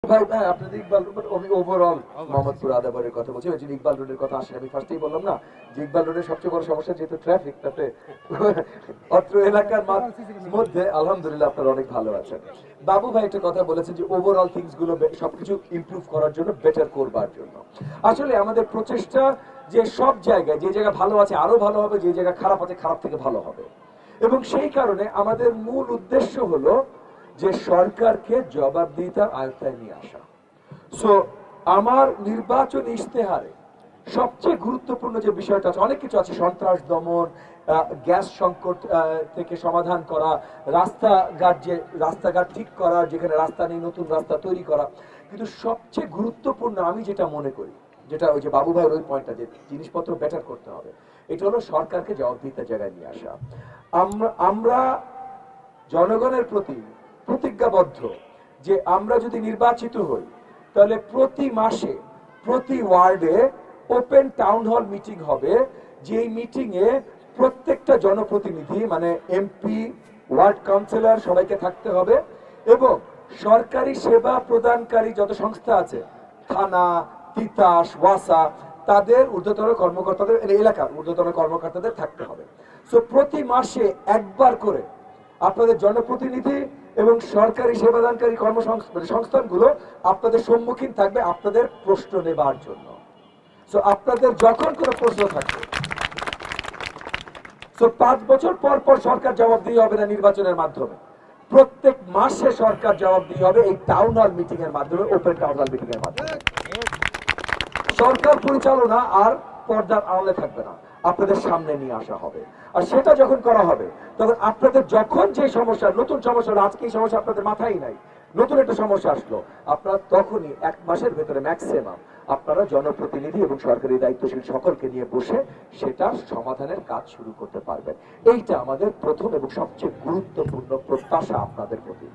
ভাই আপনাদের ইকবাল রোড, আমি ওভারঅল মোহাম্মদপুর আদাবরের কথা বলছি। ওই যে ইকবাল রোডের কথা আসলে আমি ফার্স্টেই বললাম না যে ইকবাল রোডের সবচেয়ে বড় সমস্যা যেহেতু ট্রাফিক, তাতে অত্র এলাকার মধ্যে আলহামদুলিল্লাহ আপনারা অনেক ভালো আছেন। বাবু ভাই একটা কথা বলেছেন যে ওভারঅল থিংস গুলো সবকিছু ইমপ্রুভ করার জন্য, বেটার করবার জন্য। আসলে আমাদের প্রচেষ্টা যে সব জায়গায়, যে জায়গা ভালো আছে আরো ভালো হবে, যে জায়গা খারাপ আছে খারাপ থেকে ভালো হবে। এবং সেই কারণে আমাদের মূল উদ্দেশ্য হলো যে সরকারকে জবাবদিহিতার আয়ত্তায় নিয়ে আসা। সো আমার নির্বাচন ইশতেহারে সবচেয়ে গুরুত্বপূর্ণ যে বিষয়টা আছে, অনেক কিছু আছে, সন্ত্রাস দমন, গ্যাস সংকট থেকে সমাধান করা, রাস্তাঘাট ঠিক করা, যেখানে রাস্তা নেই নতুন রাস্তা তৈরি করা। কিন্তু সবচেয়ে গুরুত্বপূর্ণ আমি যেটা মনে করি, যেটা ওই যে বাবু ভাইয়ের ওই পয়েন্টটা, যে জিনিসপত্র বেটার করতে হবে, এটা হলো সরকারকে জবাবদিহিতার জায়গায় নিয়ে আসা। আমরা জনগণের প্রতি প্রতিজ্ঞাবদ্ধ যে আমরা যদি নির্বাচিত হই তাহলে প্রতি মাসে প্রতি ওয়ার্ডে ওপেন টাউন হল মিটিং হবে, যেই মিটিং এ প্রত্যেকটা জনপ্রতিনিধি মানে এমপি, ওয়ার্ড কাউন্সিলর সবাইকে থাকতে হবে, এবং সরকারি সেবা প্রদানকারী যত সংস্থা আছে, থানা, তিতাস, ওয়াসা, তাদের ঊর্ধ্বতন কর্মকর্তাদের, এলাকার ঊর্ধ্বতন কর্মকর্তাদের থাকতে হবে। সো প্রতি মাসে একবার করে আপনাদের জনপ্রতিনিধি এবং সরকারি সেবাদানকারী সংস্থানগুলো আপনাদের সম্মুখীন থাকবে আপনাদের প্রশ্ন নেবার জন্য। সো আপনাদের যখন কোনো প্রশ্ন থাকবে, সো 5 বছর পর পর সরকার জবাব দিয়ে হবে না নির্বাচনের মাধ্যমে, প্রত্যেক মাসে সরকার জবাব দিয়ে হবে এই টাউন হল মিটিং এর মাধ্যমে, ওপেন টাউন হল মিটিং এর মাধ্যমে। সরকার পরিচালনা আর পর্দার আড়ালে থাকবে না, আপনাদের সামনে নিয়ে আসা হবে। আর সেটা যখন করা হবে তখন আপনাদের যখন যে সমস্যা, নতুন সমস্যা, আজকে এই সমস্যা আপনাদের মাথায় নাই, নতুন একটা সমস্যা আসলো, আপনারা তখনই 1 মাসের ভেতরে ম্যাক্সিমাম আপনারা জনপ্রতিনিধি এবং সরকারি দায়িত্বশীল সকলকে নিয়ে বসে সেটা সমাধানের কাজ শুরু করতে পারবেন। এইটা আমাদের প্রথম এবং সবচেয়ে গুরুত্বপূর্ণ প্রত্যাশা আপনাদের প্রতি।